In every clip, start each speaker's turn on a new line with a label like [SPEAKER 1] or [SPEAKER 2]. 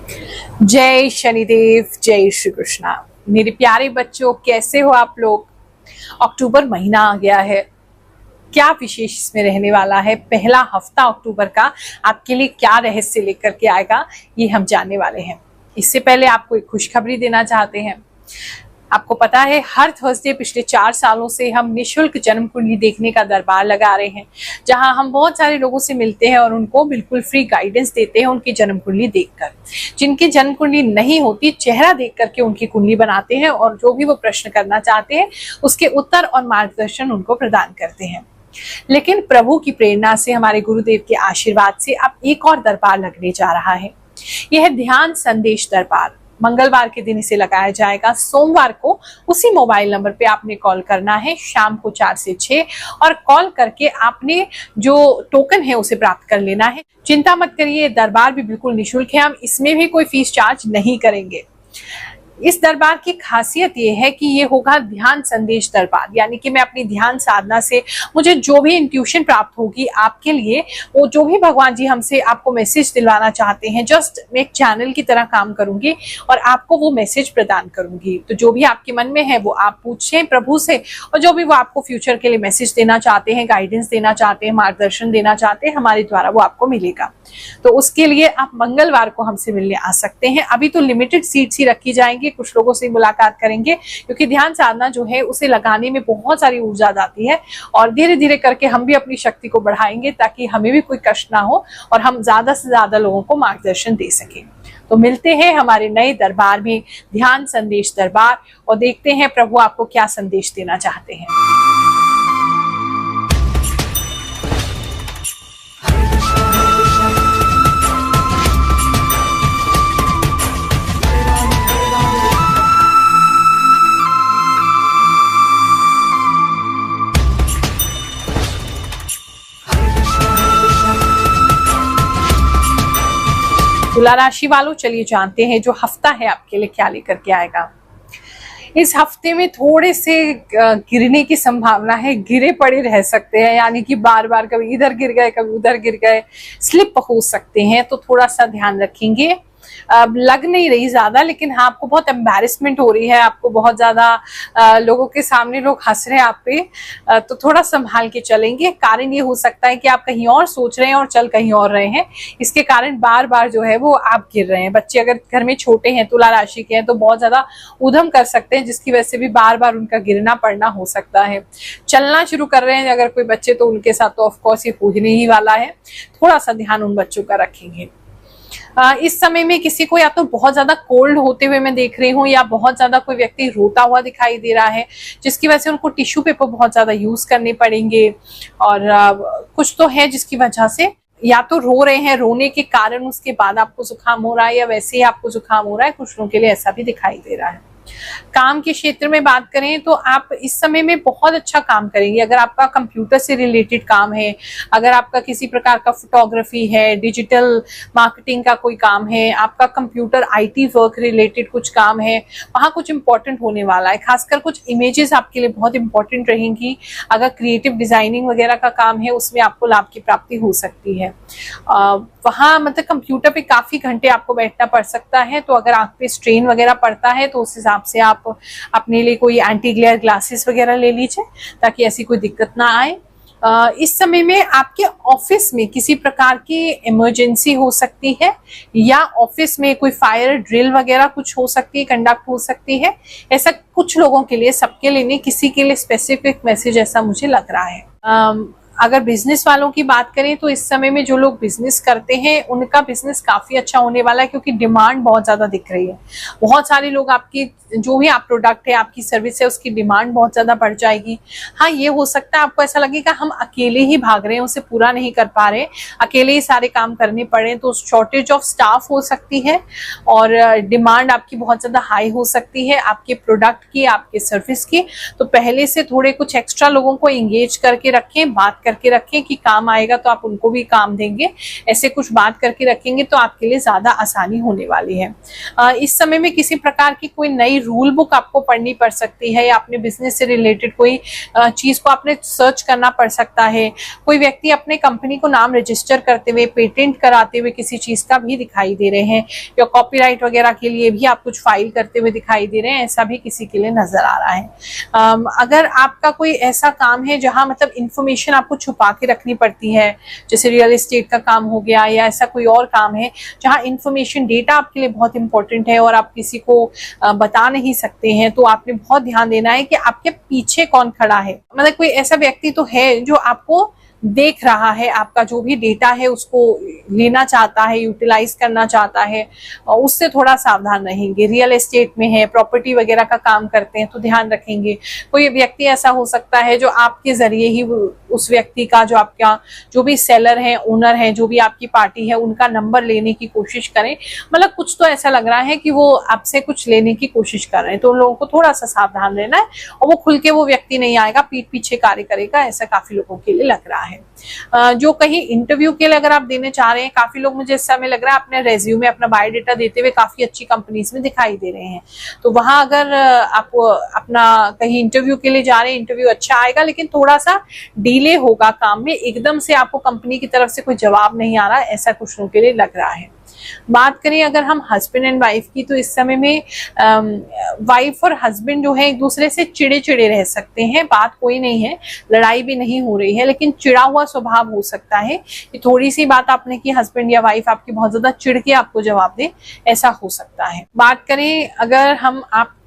[SPEAKER 1] जय शनिदेव, जय श्री कृष्णा। मेरे प्यारे बच्चों, कैसे हो आप लोग। अक्टूबर महीना आ गया है। क्या विशेष इसमें रहने वाला है, पहला हफ्ता अक्टूबर का आपके लिए क्या रहस्य लेकर के आएगा, ये हम जानने वाले हैं। इससे पहले आपको एक खुशखबरी देना चाहते हैं। आपको पता है, हर थर्सडे पिछले 4 सालों से हम निशुल्क जन्म कुंडली देखने का दरबार लगा रहे हैं, जहां हम बहुत सारे लोगों से मिलते हैं और उनको बिल्कुल फ्री गाइडेंस देते हैं उनकी जन्म कुंडली देखकर। जिनकी जन्म कुंडली नहीं होती, चेहरा देख करके उनकी कुंडली बनाते हैं और जो भी वो प्रश्न करना चाहते हैं उसके उत्तर और मार्गदर्शन उनको प्रदान करते हैं। लेकिन प्रभु की प्रेरणा से, हमारे गुरुदेव के आशीर्वाद से अब एक और दरबार लगने जा रहा है। यह है ध्यान संदेश दरबार। मंगलवार के दिन इसे लगाया जाएगा। सोमवार को उसी मोबाइल नंबर पे आपने कॉल करना है, शाम को 4 से 6, और कॉल करके आपने जो टोकन है उसे प्राप्त कर लेना है। चिंता मत करिए, दरबार भी बिल्कुल निशुल्क है। हम इसमें भी कोई फीस चार्ज नहीं करेंगे। इस दरबार की खासियत ये है कि ये होगा ध्यान संदेश दरबार, यानी कि मैं अपनी ध्यान साधना से मुझे जो भी इंट्यूशन प्राप्त होगी आपके लिए, वो जो भी भगवान जी हमसे आपको मैसेज दिलवाना चाहते हैं, जस्ट मैं एक चैनल की तरह काम करूंगी और आपको वो मैसेज प्रदान करूंगी। तो जो भी आपके मन में है वो आप पूछें प्रभु से, और जो भी वो आपको फ्यूचर के लिए मैसेज देना चाहते हैं, गाइडेंस देना चाहते हैं, मार्गदर्शन देना चाहते हैं, हमारे द्वारा वो आपको मिलेगा। तो उसके लिए आप मंगलवार को हमसे मिलने आ सकते हैं। अभी तो लिमिटेड सीट्स ही रखी जाएंगी, कुछ लोगों से मुलाकात करेंगे, क्योंकि ध्यान साधना जो है उसे लगाने में बहुत सारी ऊर्जा जाती है, और धीरे धीरे करके हम भी अपनी शक्ति को बढ़ाएंगे ताकि हमें भी कोई कष्ट ना हो और हम ज्यादा से ज्यादा लोगों को मार्गदर्शन दे सकें। तो मिलते हैं हमारे नए दरबार में, ध्यान संदेश दरबार, और देखते हैं प्रभु आपको क्या संदेश देना चाहते हैं। तुला राशि वालों, चलिए जानते हैं जो हफ्ता है आपके लिए क्या लेकर के आएगा। इस हफ्ते में थोड़े से गिरने की संभावना है, गिरे पड़े रह सकते हैं, यानी कि बार बार कभी इधर गिर गए कभी उधर गिर गए, स्लिप हो सकते हैं, तो थोड़ा सा ध्यान रखेंगे। लग नहीं रही ज्यादा, लेकिन हाँ आपको बहुत एम्बैरेसमेंट हो रही है, आपको बहुत ज्यादा लोगों के सामने लोग हंस रहे हैं आप पे, तो थोड़ा संभाल के चलेंगे। कारण ये हो सकता है कि आप कहीं और सोच रहे हैं और चल कहीं और रहे हैं, इसके कारण बार बार जो है वो आप गिर रहे हैं। बच्चे अगर घर में छोटे हैं, तुला राशि के हैं, तो बहुत ज्यादा उधम कर सकते हैं, जिसकी वजह से भी बार बार उनका गिरना पड़ना हो सकता है। चलना शुरू कर रहे हैं अगर कोई बच्चे, तो उनके साथ तो ऑफकोर्स ये पूजने ही वाला है। थोड़ा सा ध्यान उन बच्चों का रखेंगे। इस समय में किसी को या तो बहुत ज्यादा कोल्ड होते हुए मैं देख रही हूँ, या बहुत ज्यादा कोई व्यक्ति रोता हुआ दिखाई दे रहा है, जिसकी वजह से उनको टिश्यू पेपर बहुत ज्यादा यूज करने पड़ेंगे। और कुछ तो है जिसकी वजह से या तो रो रहे हैं, रोने के कारण उसके बाद आपको जुकाम हो रहा है, या वैसे ही आपको जुकाम हो रहा है, कुछ लोगों के लिए ऐसा भी दिखाई दे रहा है। काम के क्षेत्र में बात करें तो आप इस समय में बहुत अच्छा काम करेंगे। अगर आपका कंप्यूटर से रिलेटेड काम है, अगर आपका किसी प्रकार का फोटोग्राफी है, डिजिटल मार्केटिंग का कोई काम है, आपका कंप्यूटर आईटी वर्क रिलेटेड कुछ काम है, वहां कुछ इंपॉर्टेंट होने वाला है। खासकर कुछ इमेजेस आपके लिए बहुत इंपॉर्टेंट रहेंगी। अगर क्रिएटिव डिजाइनिंग वगैरह का काम है, उसमें आपको लाभ की प्राप्ति हो सकती है। वहां मतलब कंप्यूटर पे काफी घंटे आपको बैठना पड़ सकता है, तो अगर आंख पे स्ट्रेन वगैरह पड़ता है तो उस हिसाब से आप अपने लिए कोई एंटी ग्लेयर ग्लासेस वगैरह ले लीजिए, ताकि ऐसी कोई दिक्कत ना आए। इस समय में आपके ऑफिस में किसी प्रकार की इमरजेंसी हो सकती है, या ऑफिस में कोई फायर ड्रिल वगैरह कुछ हो सकती है, कंडक्ट हो सकती है। ऐसा कुछ लोगों के लिए, सबके लिए नहीं, किसी के लिए स्पेसिफिक मैसेज ऐसा मुझे लग रहा है। अगर बिजनेस वालों की बात करें तो इस समय में जो लोग बिजनेस करते हैं उनका बिजनेस काफी अच्छा होने वाला है, क्योंकि डिमांड बहुत ज्यादा दिख रही है। बहुत सारे लोग आपकी जो भी आप प्रोडक्ट है, आपकी सर्विस है, उसकी डिमांड बहुत ज्यादा बढ़ जाएगी। हाँ, ये हो सकता है आपको ऐसा लगेगा हम अकेले ही भाग रहे हैं, उसे पूरा नहीं कर पा रहे, अकेले ही सारे काम करने पड़े, तो शॉर्टेज ऑफ स्टाफ हो सकती है, और डिमांड आपकी बहुत ज्यादा हाई हो सकती है आपके प्रोडक्ट की, आपके सर्विस की। तो पहले से थोड़े कुछ एक्स्ट्रा लोगों को एंगेज करके रखें, बात करके रखें कि काम आएगा तो आप उनको भी काम देंगे, ऐसे कुछ बात करके रखेंगे तो आपके लिए ज्यादा आसानी होने वाली है। इस समय में किसी प्रकार की कोई नई रूल बुक आपको पढ़नी पड़ सकती है, या अपने बिजनेस से रिलेटेड कोई चीज को आपने सर्च करना पड़ सकता है। कोई व्यक्ति अपने कंपनी को नाम रजिस्टर करते हुए, पेटेंट कराते हुए किसी चीज का भी दिखाई दे रहे हैं, या कॉपीराइट वगैरह के लिए भी आप कुछ फाइल करते हुए दिखाई दे रहे हैं, ऐसा भी किसी के लिए नजर आ रहा है। अगर आपका कोई ऐसा काम है जहां मतलब इंफॉर्मेशन आपको छुपा के रखनी पड़ती है, जैसे रियल एस्टेट का काम हो गया, या ऐसा कोई और काम है जहां इंफॉर्मेशन डेटा आपके लिए बहुत इंपॉर्टेंट है और आप किसी को बता नहीं सकते हैं, तो आपने बहुत ध्यान देना है कि आपके पीछे कौन खड़ा है। मतलब कोई ऐसा व्यक्ति तो है जो आपको देख रहा है, आपका जो भी डेटा है उसको लेना चाहता है, यूटिलाइज करना चाहता है, उससे थोड़ा सावधान रहेंगे। रियल एस्टेट में है, प्रॉपर्टी वगैरह का काम करते हैं तो ध्यान रखेंगे। कोई व्यक्ति ऐसा हो सकता है जो आपके जरिए ही उस व्यक्ति का, जो आपका जो भी सेलर है, ओनर है, जो भी आपकी पार्टी है, उनका नंबर लेने की कोशिश करें। मतलब कुछ तो ऐसा लग रहा है कि वो आपसे कुछ लेने की कोशिश कर रहे हैं, तो उन लोगों को थोड़ा सा सावधान रहना है। और वो खुल के वो व्यक्ति नहीं आएगा, पीठ पीछे कार्य करेगा, ऐसा काफी लोगों के लिए लग रहा है। जो कहीं इंटरव्यू के लिए अगर आप देने चाह रहे हैं, काफी लोग मुझे इस समय लग रहा है अपने रेज्यूमे, अपना बायोडाटा देते हुए काफी अच्छी कंपनीज में दिखाई दे रहे हैं। तो वहां अगर आप अपना कहीं इंटरव्यू के लिए जा रहे हैं, इंटरव्यू अच्छा आएगा लेकिन थोड़ा सा डिले होगा काम में, एकदम से आपको कंपनी की तरफ से कोई जवाब नहीं आ रहा, ऐसा कुछ लोगों के लिए लग रहा है। बात करें अगर हम हस्बैंड एंड वाइफ की, तो इस समय में वाइफ और हस्बैंड जो है एक दूसरे से चिड़े चिड़े रह सकते हैं। बात कोई नहीं है, लड़ाई भी नहीं हो रही है, लेकिन चिड़ा हुआ स्वभाव हो सकता है कि थोड़ी सी बात आपने की, हस्बैंड या वाइफ आपकी बहुत ज्यादा चिढ़ के आपको जवाब दे, ऐसा हो सकता है। बात करें अगर हम आपके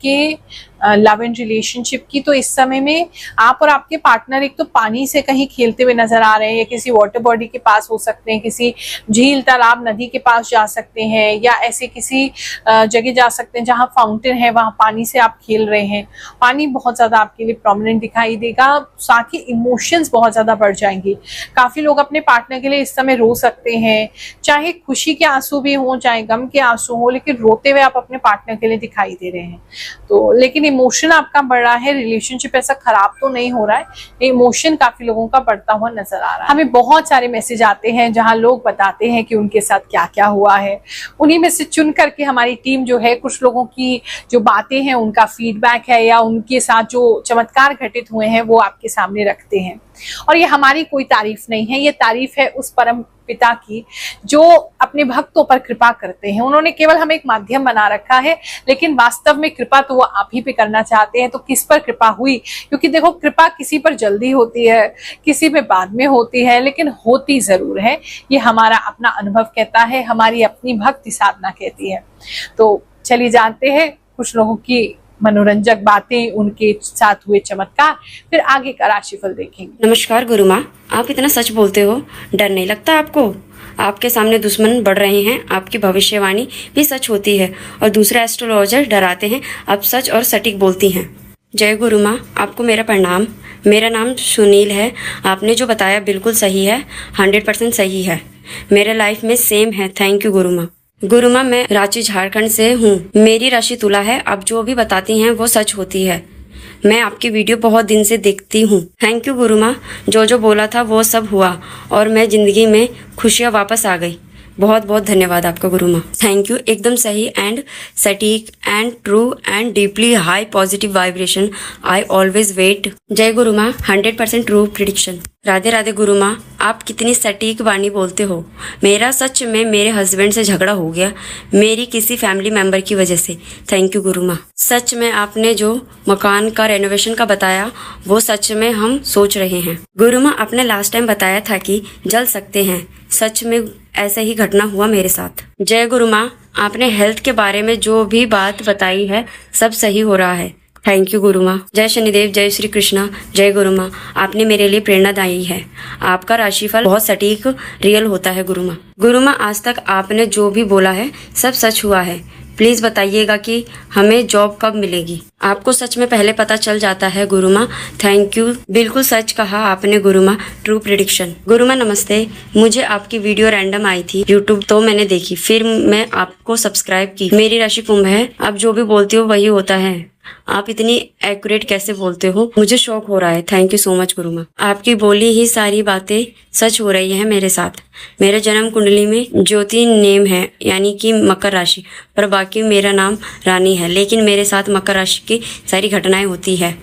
[SPEAKER 1] लव एंड रिलेशनशिप की, तो इस समय में आप और आपके पार्टनर एक तो पानी से कहीं खेलते हुए नजर आ रहे हैं, या किसी वाटर बॉडी के पास हो सकते हैं, किसी झील, तालाब, नदी के पास जा सकते हैं, या ऐसे किसी जगह जा सकते हैं जहां फाउंटेन है, वहां पानी से आप खेल रहे हैं। पानी बहुत ज्यादा आपके लिए प्रोमिनेंट दिखाई देगा, साथ ही इमोशंस बहुत ज्यादा बढ़ जाएंगे। काफी लोग अपने पार्टनर के लिए इस समय रो सकते हैं, चाहे खुशी के आंसू भी हो, चाहे गम के आंसू हो, लेकिन रोते हुए आप अपने पार्टनर के लिए दिखाई दे रहे हैं। तो लेकिन इमोशन आपका बढ़ रहा है, रिलेशनशिप ऐसा खराब तो नहीं हो रहा है, इमोशन काफी लोगों का बढ़ता हुआ नजर आ रहा है। हमें बहुत सारे मैसेज आते हैं जहां लोग बताते हैं कि उनके साथ क्या क्या हुआ है। उन्हीं में से चुन करके हमारी टीम जो है, कुछ लोगों की जो बातें हैं, उनका फीडबैक है, या उनके साथ जो चमत्कार घटित हुए हैं, वो आपके सामने रखते हैं। और ये हमारी कोई तारीफ नहीं है, ये तारीफ है उस परम पिता की जो अपने भक्तों पर कृपा करते हैं। उन्होंने केवल हमें एक माध्यम बना रखा है, लेकिन वास्तव में कृपा तो वो आप ही पे करना चाहते हैं। तो किस पर कृपा हुई? क्योंकि देखो, कृपा किसी पर जल्दी होती है, किसी पे बाद में होती है, लेकिन होती जरूर है। ये हमारा अपना अनुभव कहता है, हमारी अपनी भक्ति साधना कहती है। तो चलिए जानते हैं कुछ लोगों की मनोरंजक बातें, उनके साथ हुए चमत्कार, फिर आगे का राशिफल देखेंगे।
[SPEAKER 2] नमस्कार गुरु माँ, आप इतना सच बोलते हो, डर नहीं लगता आपको? आपके सामने दुश्मन बढ़ रहे हैं, आपकी भविष्यवाणी भी सच होती है और दूसरे एस्ट्रोलॉजर डराते हैं, आप सच और सटीक बोलती हैं। जय गुरु माँ, आपको मेरा प्रणाम। मेरा नाम सुनील है। आपने जो बताया बिल्कुल सही है, 100% सही है, मेरे लाइफ में सेम है। थैंक यू गुरु माँ। गुरु माँ, मैं रांची झारखंड से हूँ, मेरी राशि तुला है। आप जो भी बताती हैं वो सच होती है। मैं आपकी वीडियो बहुत दिन से देखती हूँ। थैंक यू गुरु माँ, जो जो बोला था वो सब हुआ और मैं जिंदगी में खुशियाँ वापस आ गई। बहुत बहुत धन्यवाद आपका गुरु माँ। Thank you. एकदम सही एंड सटीक and true and deeply high positive vibration. I always wait. जय गुरु माँ, 100% ट्रू प्रिडिक्शन। राधे राधे गुरु माँ, आप कितनी सटीक वाणी बोलते हो। मेरा सच में मेरे हस्बैंड से झगड़ा हो गया, मेरी किसी फैमिली मेंबर की वजह से। थैंक यू गुरु माँ। सच में आपने जो मकान का रेनोवेशन का बताया वो सच में हम सोच रहे हैं। गुरु माँ, आपने लास्ट टाइम बताया था कि जल सकते हैं, सच में ऐसा ही घटना हुआ मेरे साथ। जय गुरु माँ, आपने हेल्थ के बारे में जो भी बात बताई है सब सही हो रहा है। थैंक यू गुरु माँ। जय शनिदेव, जय श्री कृष्णा। जय गुरु माँ, आपने मेरे लिए प्रेरणादायी है। आपका राशिफल बहुत सटीक रियल होता है गुरु माँ। गुरु माँ, आज तक आपने जो भी बोला है सब सच हुआ है। प्लीज बताइएगा कि हमें जॉब कब मिलेगी। आपको सच में पहले पता चल जाता है गुरु माँ। थैंक यू, बिल्कुल सच कहा आपने गुरु माँ, ट्रू प्रेडिक्शन। गुरु माँ नमस्ते, मुझे आपकी वीडियो रैंडम आई थी यूट्यूब, तो मैंने देखी, फिर मैं आपको सब्सक्राइब की। मेरी राशि कुंभ है, आप जो भी बोलती हो वही होता है। आप इतनी एक्यूरेट कैसे बोलते हो, मुझे शौक हो रहा है। थैंक यू सो मच गुरु माँ। आपकी बोली ही सारी बातें सच हो रही है मेरे साथ। मेरे जन्म कुंडली में ज्योति नेम है, यानी कि मकर राशि, पर बाकी मेरा नाम रानी है। लेकिन मेरे साथ मकर राशि की सारी घटनाएं होती है।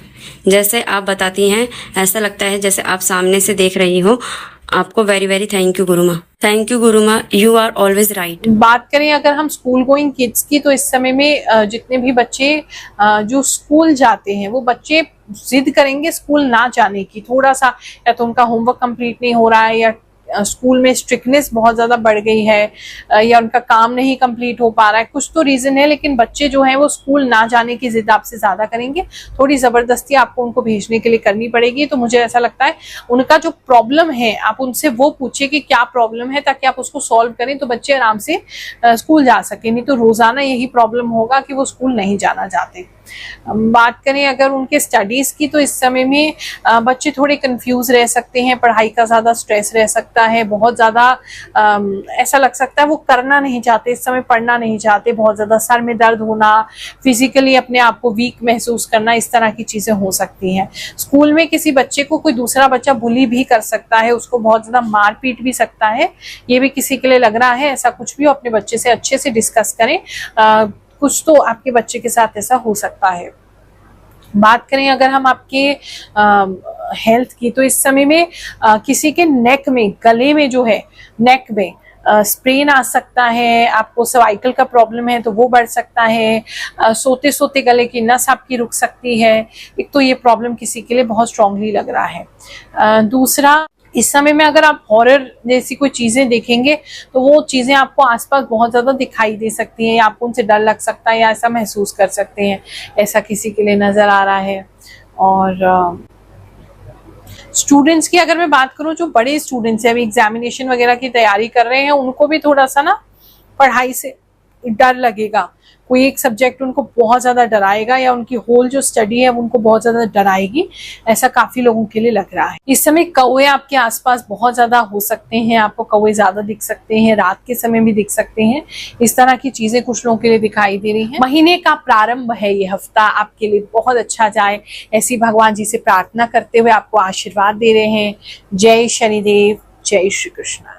[SPEAKER 2] जैसे आप बताती हैं ऐसा लगता है जैसे आप सामने से देख रही हो। आपको very very thank you Guru Maa. Thank you गुरु माँ, यू आर ऑलवेज राइट।
[SPEAKER 1] बात करें अगर हम स्कूल गोइंग किड्स की, तो इस समय में जितने भी बच्चे जो स्कूल जाते हैं, वो बच्चे जिद करेंगे स्कूल ना जाने की। थोड़ा सा या तो उनका होमवर्क कंप्लीट नहीं हो रहा है, या स्कूल में स्ट्रिक्टनेस बहुत ज्यादा बढ़ गई है, या उनका काम नहीं कंप्लीट हो पा रहा है। कुछ तो रीजन है, लेकिन बच्चे जो हैं वो स्कूल ना जाने की जिद आपसे ज्यादा करेंगे। थोड़ी जबरदस्ती आपको उनको भेजने के लिए करनी पड़ेगी। तो मुझे ऐसा लगता है उनका जो प्रॉब्लम है आप उनसे वो पूछिए कि क्या प्रॉब्लम है, ताकि आप उसको सॉल्व करें तो बच्चे आराम से स्कूल जा सके। नहीं तो रोजाना यही प्रॉब्लम होगा कि वो स्कूल नहीं जाना चाहते। बात करें अगर उनके स्टडीज की, तो इस समय में बच्चे थोड़े कंफ्यूज रह सकते हैं। पढ़ाई का ज्यादा स्ट्रेस रह सकता है, बहुत ज्यादा ऐसा लग सकता है वो करना नहीं चाहते, इस समय पढ़ना नहीं चाहते। बहुत ज्यादा सर में दर्द होना, फिजिकली अपने आप को वीक महसूस करना, इस तरह की चीजें हो सकती हैं। स्कूल में किसी बच्चे को कोई दूसरा बच्चा बुली भी कर सकता है, उसको बहुत ज्यादा मार पीट भी सकता है, ये भी किसी के लिए लग रहा है। ऐसा कुछ भी हो, अपने बच्चे से अच्छे से डिस्कस करें। कुछ तो आपके बच्चे के साथ ऐसा हो सकता है। बात करें अगर हम आपके हेल्थ की, तो इस समय में किसी के नेक में, गले में जो है, नेक में स्प्रेन आ सकता है। आपको सर्वाइकल का प्रॉब्लम है तो वो बढ़ सकता है। सोते सोते गले की नस आपकी रुक सकती है। एक तो ये प्रॉब्लम किसी के लिए बहुत स्ट्रांगली लग रहा है। दूसरा, इस समय में अगर आप हॉरर जैसी कोई चीजें देखेंगे तो वो चीजें आपको आसपास बहुत ज्यादा दिखाई दे सकती हैं, या आपको उनसे डर लग सकता है, या ऐसा महसूस कर सकते हैं। ऐसा किसी के लिए नजर आ रहा है। और स्टूडेंट्स की अगर मैं बात करूं, जो बड़े स्टूडेंट्स हैं, अभी एग्जामिनेशन वगैरह की तैयारी कर रहे हैं, उनको भी थोड़ा सा ना पढ़ाई से डर लगेगा। कोई एक सब्जेक्ट उनको बहुत ज्यादा डराएगा, या उनकी होल जो स्टडी है उनको बहुत ज्यादा डराएगी। ऐसा काफी लोगों के लिए लग रहा है। इस समय कौवे आपके आसपास बहुत ज्यादा हो सकते हैं, आपको कौवे ज्यादा दिख सकते हैं, रात के समय भी दिख सकते हैं। इस तरह की चीजें कुछ लोगों के लिए दिखाई दे रही हैं। महीने का प्रारंभ है, ये हफ्ता आपके लिए बहुत अच्छा जाए, ऐसी भगवान जी से प्रार्थना करते हुए आपको आशीर्वाद दे रहे हैं। जय शनिदेव, जय श्री कृष्ण।